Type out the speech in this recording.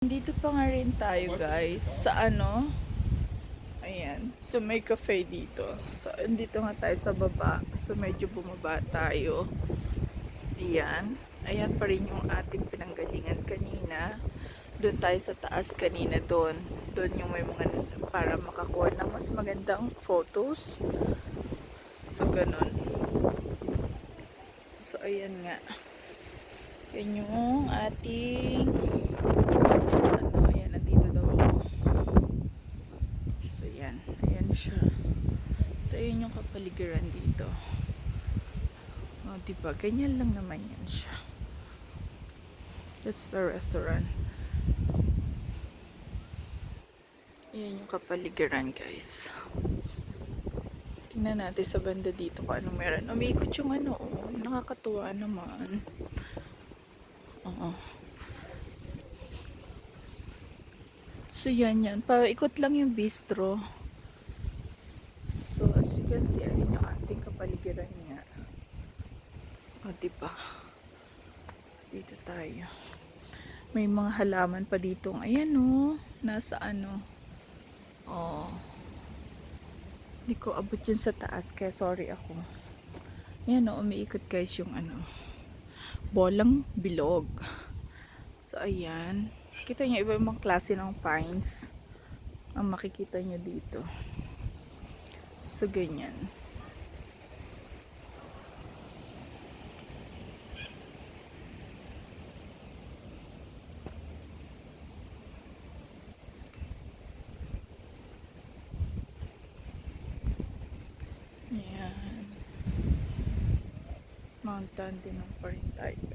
Dito pa nga rin tayo guys sa ayan, so may cafe dito. So dito nga tayo sa baba, so medyo bumaba tayo. Ayan, ayan pa rin yung ating pinanggalingan kanina. Doon tayo sa taas kanina, doon yung may mga para makakuha ng mas magandang photos. So ganun. So ayan nga, yan yung ating ayan, nandito daw ako. So yan, ayan siya. So ayan yung kapaligiran dito. O diba, ganyan lang naman yan siya. That's the restaurant. Ayan yung kapaligiran guys. Tingnan natin sa banda dito kung anong meron. Umiikot yung nakakatuwa naman. Oo. So yan. Paikot lang yung bistro. So as you can see, ayun yung ating kapaligiran niya. O diba? Dito tayo. May mga halaman pa dito. Ayan nasa hindi ko abot yun sa taas, kaya sorry ako. Ayan umiikot guys yung bolang bilog. So ayan, kita nyo iba-ibang klase ng pines ang makikita nyo dito. So ganyan. Ayan, Mount Dandenong pa rin tayo.